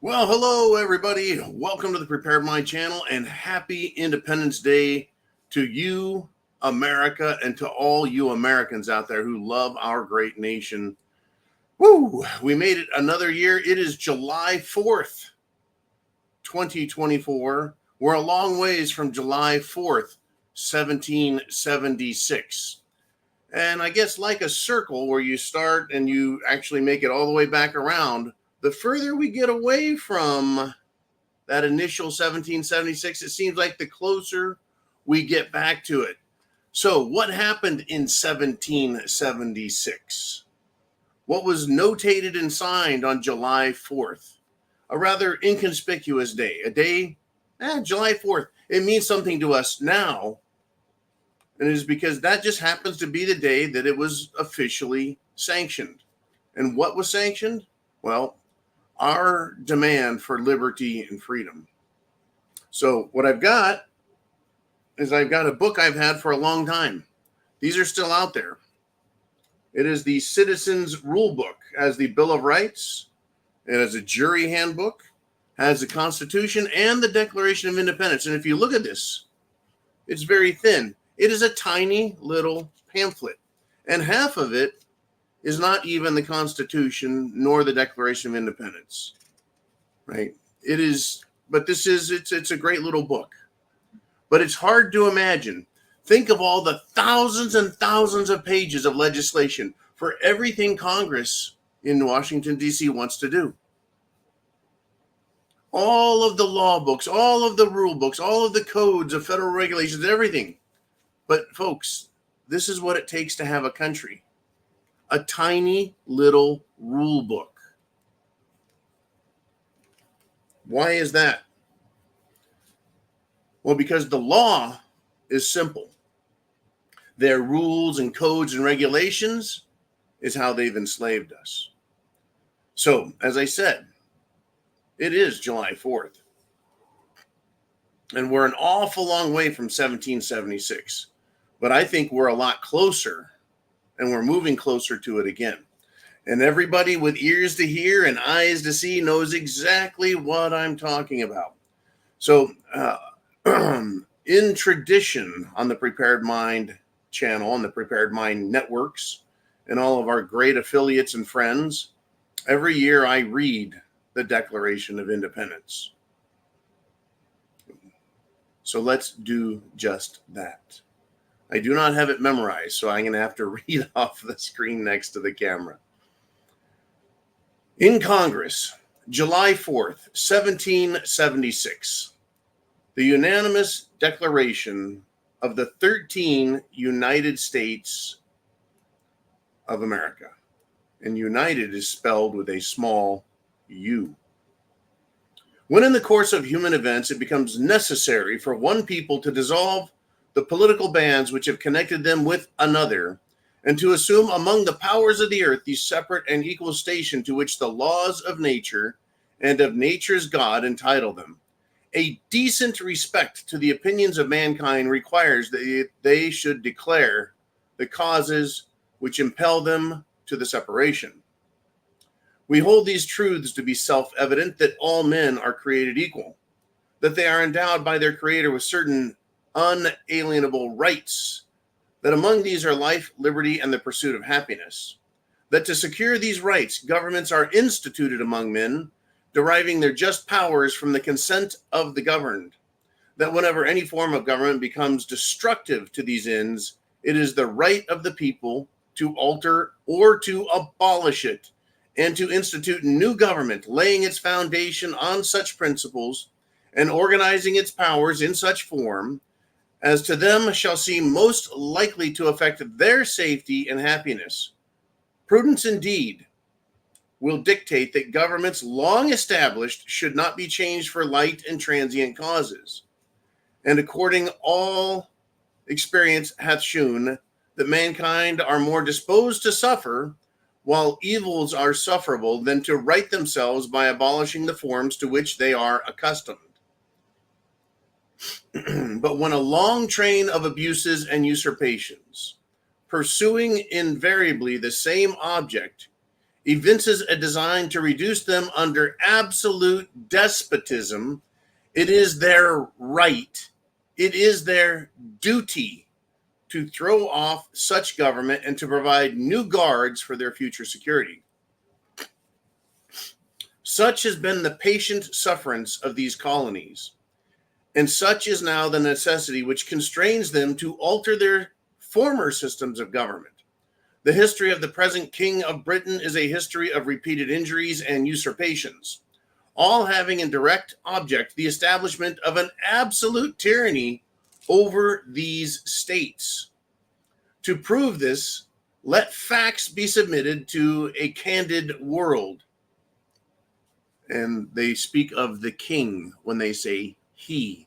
Well, hello, everybody. Welcome to the Prepared Mind channel and happy Independence Day to you, America, and to all you Americans out there who love our great nation. Woo! We made it another year. It is July 4th, 2024. We're a long ways from July 4th, 1776. And I guess like a circle where you start and you actually make it all the way back around, the further we get away from that initial 1776, it seems like the closer we get back to it. So, what happened in 1776? What was notated and signed on July 4th? A rather inconspicuous day. July 4th. It means something to us now, and it is because that just happens to be the day that it was officially sanctioned. And what was sanctioned? Well, our demand for liberty and freedom. So what I've got is I've got a book I've had for a long time. These are still out there. It is the Citizens Rule Book, has the Bill of Rights, it has a jury handbook, has the Constitution, and the Declaration of Independence. And if you look at this, it's very thin. It is a tiny little pamphlet, and half of it is not even the Constitution nor the Declaration of Independence, right? It's a great little book, but it's hard to imagine. Think of all the thousands and thousands of pages of legislation for everything Congress in Washington, D.C. wants to do. All of the law books, all of the rule books, all of the codes of federal regulations, everything. But folks, this is what it takes to have a country. A tiny little rule book. Why is that? Well, because the law is simple. Their rules and codes and regulations is how they've enslaved us. So, as I said, it is July 4th. And we're an awful long way from 1776. But I think we're a lot closer, and we're moving closer to it again. And everybody with ears to hear and eyes to see knows exactly what I'm talking about. So, in tradition on the Prepared Mind channel, on the Prepared Mind networks, and all of our great affiliates and friends, every year I read the Declaration of Independence. So let's do just that. I do not have it memorized, so I'm going to have to read off the screen next to the camera. In Congress, July 4th, 1776, the unanimous declaration of the 13 United States of America. And united is spelled with a small u. When in the course of human events it becomes necessary for one people to dissolve the political bands which have connected them with another, and to assume among the powers of the earth the separate and equal station to which the laws of nature and of nature's God entitle them, a decent respect to the opinions of mankind requires that they should declare the causes which impel them to the separation. We hold these truths to be self-evident, that all men are created equal, that they are endowed by their Creator with certain unalienable rights, that among these are life, liberty, and the pursuit of happiness, that to secure these rights, governments are instituted among men, deriving their just powers from the consent of the governed, that whenever any form of government becomes destructive to these ends, it is the right of the people to alter or to abolish it, and to institute new government, laying its foundation on such principles and organizing its powers in such form as to them shall seem most likely to affect their safety and happiness. Prudence indeed will dictate that governments long established should not be changed for light and transient causes. And according all experience hath shewn that mankind are more disposed to suffer while evils are sufferable than to right themselves by abolishing the forms to which they are accustomed. But when a long train of abuses and usurpations, pursuing invariably the same object, evinces a design to reduce them under absolute despotism, it is their right, it is their duty to throw off such government and to provide new guards for their future security. Such has been the patient sufferance of these colonies, and such is now the necessity which constrains them to alter their former systems of government. The history of the present King of Britain is a history of repeated injuries and usurpations, all having in direct object the establishment of an absolute tyranny over these states. To prove this, let facts be submitted to a candid world. And they speak of the king when they say he.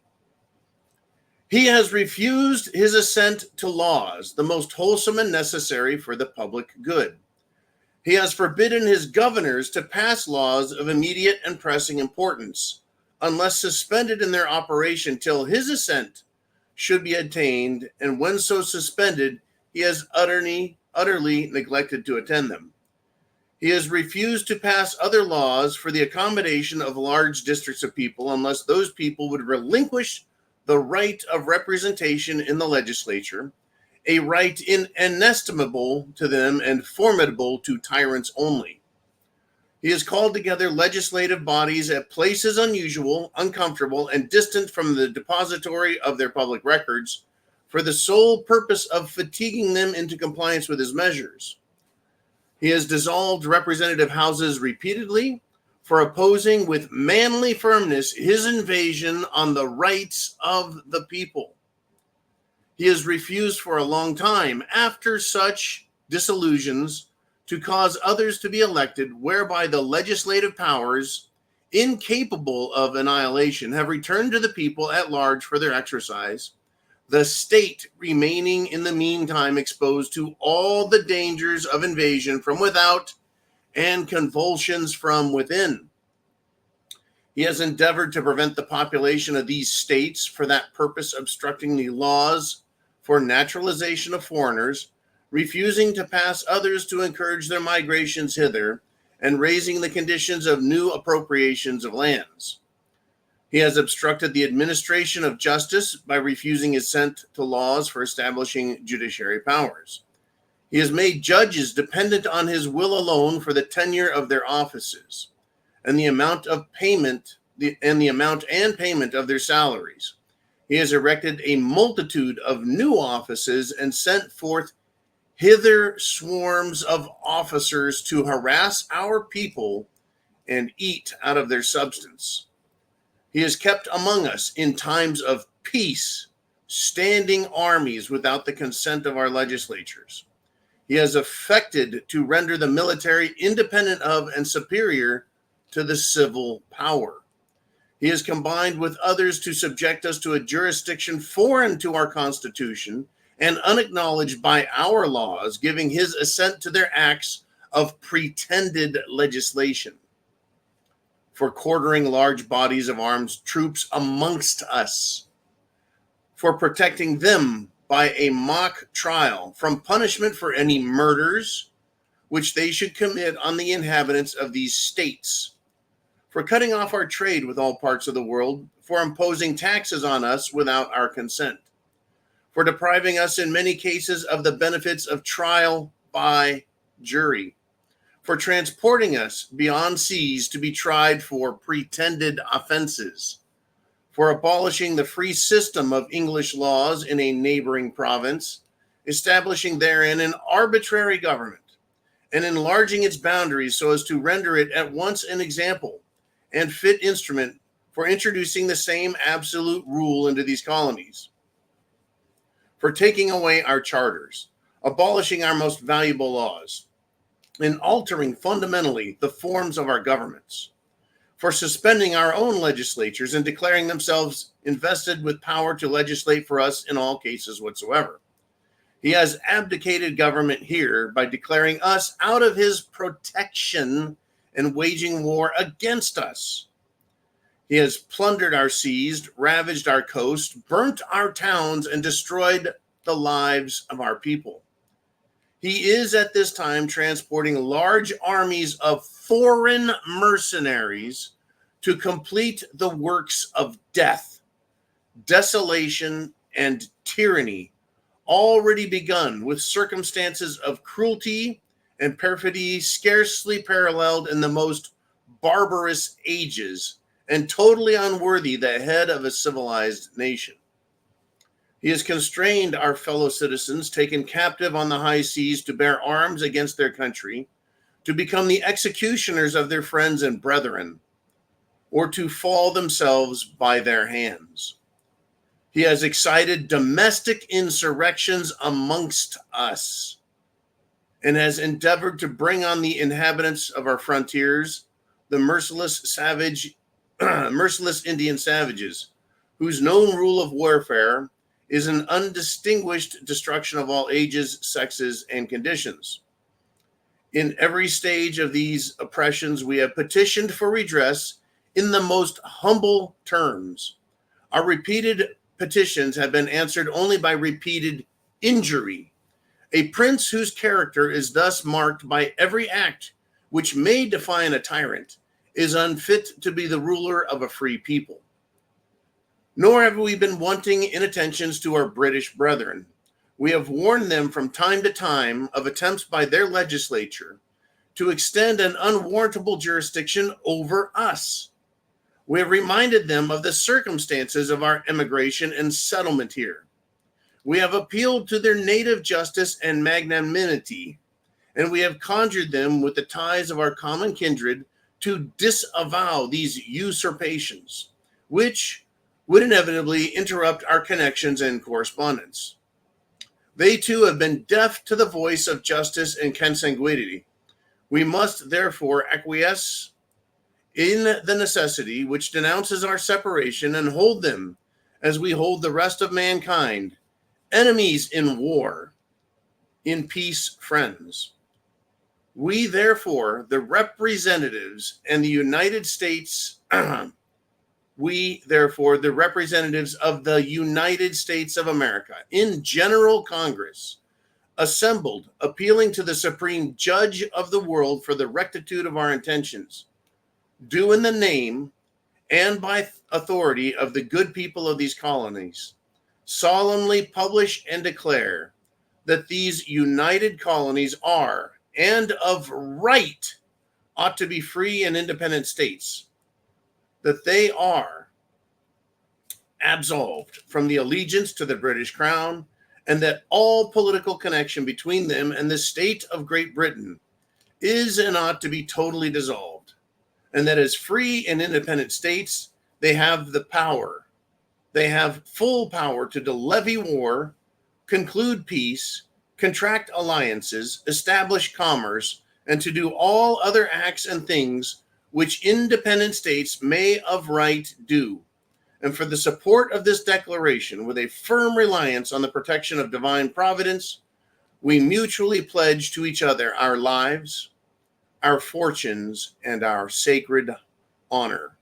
He has refused his assent to laws, the most wholesome and necessary for the public good. He has forbidden his governors to pass laws of immediate and pressing importance, unless suspended in their operation till his assent should be attained, and when so suspended, he has utterly neglected to attend them. He has refused to pass other laws for the accommodation of large districts of people, unless those people would relinquish the right of representation in the legislature, a right inestimable to them and formidable to tyrants only. He has called together legislative bodies at places unusual, uncomfortable, and distant from the depository of their public records for the sole purpose of fatiguing them into compliance with his measures. He has dissolved representative houses repeatedly for opposing with manly firmness his invasion on the rights of the people. He has refused for a long time, after such disillusions, to cause others to be elected, whereby the legislative powers, incapable of annihilation, have returned to the people at large for their exercise, the state remaining in the meantime exposed to all the dangers of invasion from without and convulsions from within. He has endeavored to prevent the population of these states, for that purpose obstructing the laws for naturalization of foreigners, refusing to pass others to encourage their migrations hither, and raising the conditions of new appropriations of lands. He has obstructed the administration of justice by refusing assent to laws for establishing judiciary powers. He has made judges dependent on his will alone for the tenure of their offices, and the amount of payment and payment of their salaries. He has erected a multitude of new offices and sent forth hither swarms of officers to harass our people and eat out of their substance. He has kept among us in times of peace standing armies without the consent of our legislatures. He has affected to render the military independent of and superior to the civil power. He has combined with others to subject us to a jurisdiction foreign to our Constitution and unacknowledged by our laws, giving his assent to their acts of pretended legislation, for quartering large bodies of armed troops amongst us, for protecting them by a mock trial from punishment for any murders which they should commit on the inhabitants of these states, for cutting off our trade with all parts of the world, for imposing taxes on us without our consent, for depriving us in many cases of the benefits of trial by jury, for transporting us beyond seas to be tried for pretended offenses, for abolishing the free system of English laws in a neighboring province, establishing therein an arbitrary government, and enlarging its boundaries so as to render it at once an example and fit instrument for introducing the same absolute rule into these colonies, for taking away our charters, abolishing our most valuable laws, and altering fundamentally the forms of our governments, for suspending our own legislatures and declaring themselves invested with power to legislate for us in all cases whatsoever. He has abdicated government here by declaring us out of his protection and waging war against us. He has plundered our seas, ravaged our coast, burnt our towns, and destroyed the lives of our people. He is at this time transporting large armies of foreign mercenaries to complete the works of death, desolation, and tyranny already begun, with circumstances of cruelty and perfidy scarcely paralleled in the most barbarous ages, and totally unworthy the head of a civilized nation. He has constrained our fellow citizens taken captive on the high seas to bear arms against their country, to become the executioners of their friends and brethren, or to fall themselves by their hands. He has excited domestic insurrections amongst us, and has endeavored to bring on the inhabitants of our frontiers the merciless Indian savages, whose known rule of warfare is an undistinguished destruction of all ages, sexes, and conditions. In every stage of these oppressions, we have petitioned for redress in the most humble terms. Our repeated petitions have been answered only by repeated injury. A prince whose character is thus marked by every act which may define a tyrant is unfit to be the ruler of a free people. Nor have we been wanting in attentions to our British brethren. We have warned them from time to time of attempts by their legislature to extend an unwarrantable jurisdiction over us. We have reminded them of the circumstances of our emigration and settlement here. We have appealed to their native justice and magnanimity, and we have conjured them with the ties of our common kindred to disavow these usurpations, which would inevitably interrupt our connections and correspondence. They too have been deaf to the voice of justice and consanguinity. We must therefore acquiesce in the necessity which denounces our separation, and hold them, as we hold the rest of mankind, enemies in war, in peace friends. We therefore, the representatives and the United States, we therefore, the representatives of the United States of America in General Congress, assembled, appealing to the Supreme Judge of the world for the rectitude of our intentions, do in the name and by authority of the good people of these colonies, solemnly publish and declare that these united colonies are, and of right, ought to be free and independent states, that they are absolved from the allegiance to the British Crown, and that all political connection between them and the state of Great Britain is and ought to be totally dissolved, and that as free and independent states, they have the power, they have full power to levy war, conclude peace, contract alliances, establish commerce, and to do all other acts and things which independent states may of right do. And for the support of this declaration, with a firm reliance on the protection of divine providence, we mutually pledge to each other our lives, our fortunes, and our sacred honor.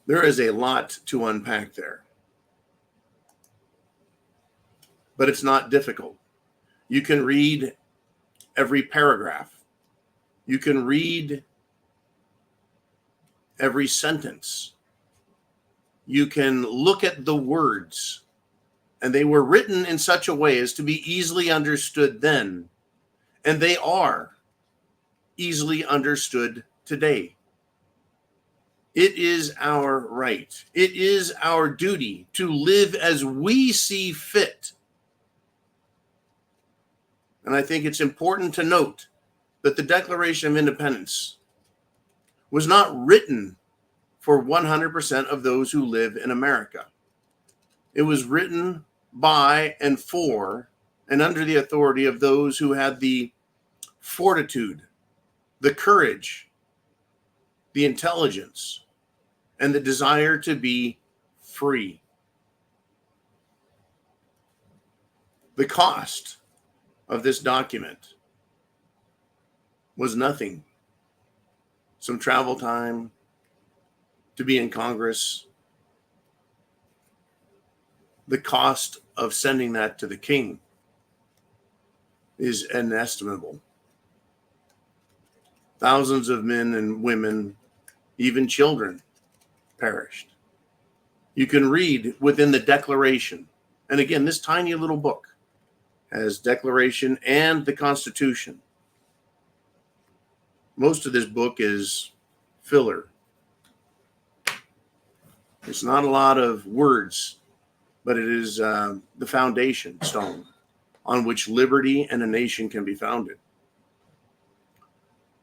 There is a lot to unpack there, but it's not difficult. You can read every paragraph. You can read every sentence. You can look at the words, and they were written in such a way as to be easily understood then, and they are easily understood today. It is our right. It is our duty to live as we see fit. And I think it's important to note that the Declaration of Independence was not written for 100% of those who live in America. It was written by and for and under the authority of those who had the fortitude, the courage, the intelligence, and the desire to be free. The cost of this document was nothing. Some travel time to be in Congress. The cost of sending that to the king is inestimable. Thousands of men and women, even children, perished. You can read within the Declaration. And again, this tiny little book has Declaration and the Constitution. Most of this book is filler. It's not a lot of words, but it is the foundation stone on which liberty and a nation can be founded.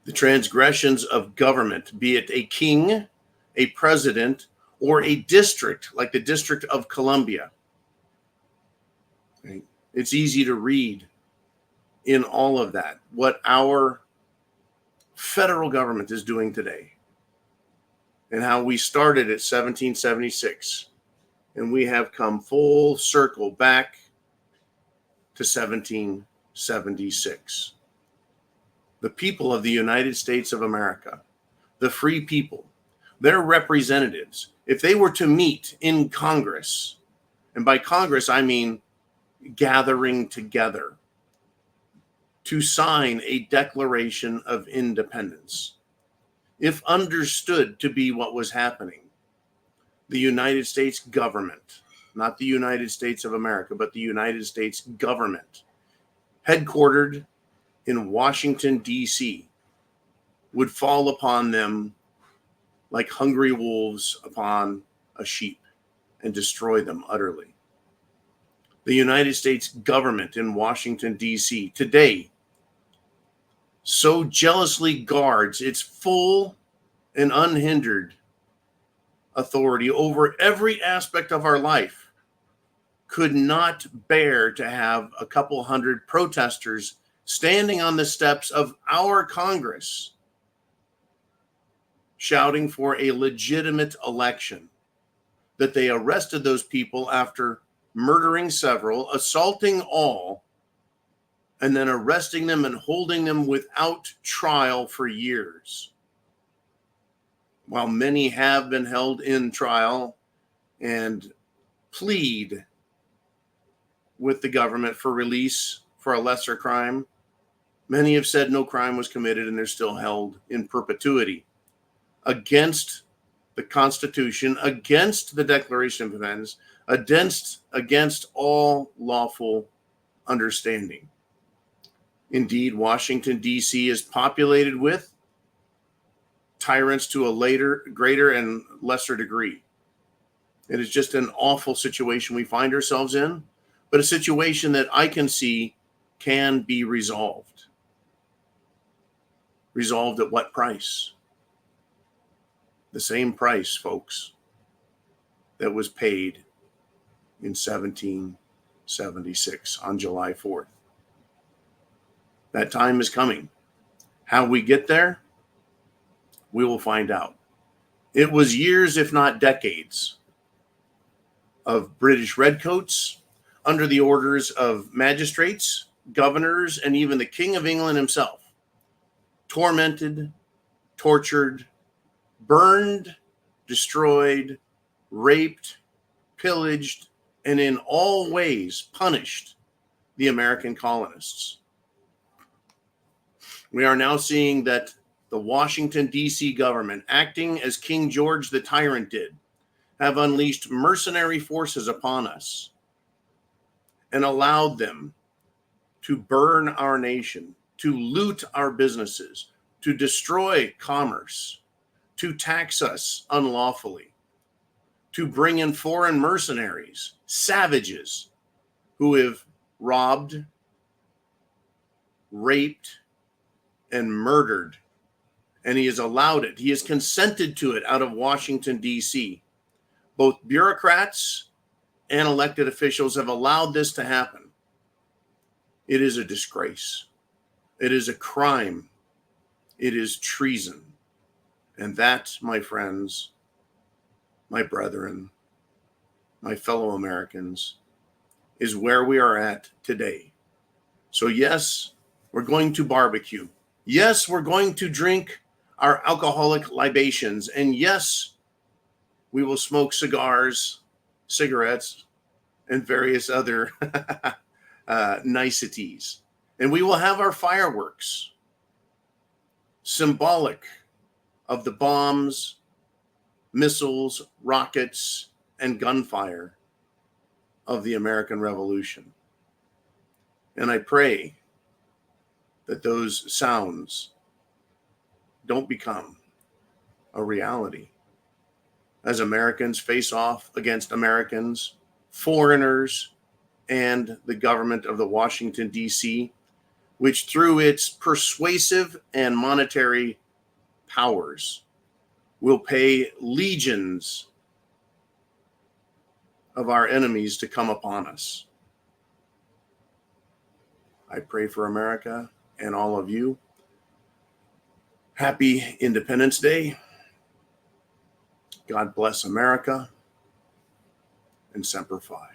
The transgressions of government, be it a king, a president, or a district, like the District of Columbia. Okay? It's easy to read in all of that what our federal government is doing today and how we started at 1776 and we have come full circle back to 1776. The people of the United States of America, the free people, their representatives, if they were to meet in Congress, and by Congress I mean gathering together to sign a Declaration of Independence, if understood to be what was happening, the United States government, not the United States of America, but the United States government, headquartered in Washington, D.C., would fall upon them like hungry wolves upon a sheep and destroy them utterly. The United States government in Washington, D.C. today so jealously guards its full and unhindered authority over every aspect of our life, could not bear to have a couple hundred protesters standing on the steps of our Congress shouting for a legitimate election, that they arrested those people after murdering several, assaulting all, and then arresting them and holding them without trial for years. While many have been held in trial and plead with the government for release for a lesser crime, many have said no crime was committed and they're still held in perpetuity against the Constitution, against the Declaration of Independence, against all lawful understanding. Indeed, Washington, D.C. is populated with tyrants to a greater and lesser degree. It is just an awful situation we find ourselves in, but a situation that I can see can be resolved. Resolved at what price? The same price, folks, that was paid in 1776 on July 4th. That time is coming. How we get there, we will find out. It was years, if not decades, of British redcoats under the orders of magistrates, governors, and even the King of England himself, tormented, tortured, burned, destroyed, raped, pillaged, and in all ways punished the American colonists. We are now seeing that the Washington, D.C. government, acting as King George the Tyrant did, have unleashed mercenary forces upon us and allowed them to burn our nation, to loot our businesses, to destroy commerce, to tax us unlawfully, to bring in foreign mercenaries, savages who have robbed, raped, and murdered. And he has allowed it. He has consented to it out of Washington, D.C. Both bureaucrats and elected officials have allowed this to happen. It is a disgrace. It is a crime. It is treason. And that, my friends, my brethren, my fellow Americans, is where we are at today. So yes, we're going to barbecue. Yes, we're going to drink our alcoholic libations. And yes, we will smoke cigars, cigarettes, and various other niceties. And we will have our fireworks, symbolic of the bombs, missiles, rockets, and gunfire of the American Revolution. And I pray that those sounds don't become a reality as Americans face off against Americans, foreigners, and the government of the Washington, D.C., which through its persuasive and monetary powers will pay legions of our enemies to come upon us. I pray for America and all of you. Happy Independence Day. God bless America, and Semper Fi.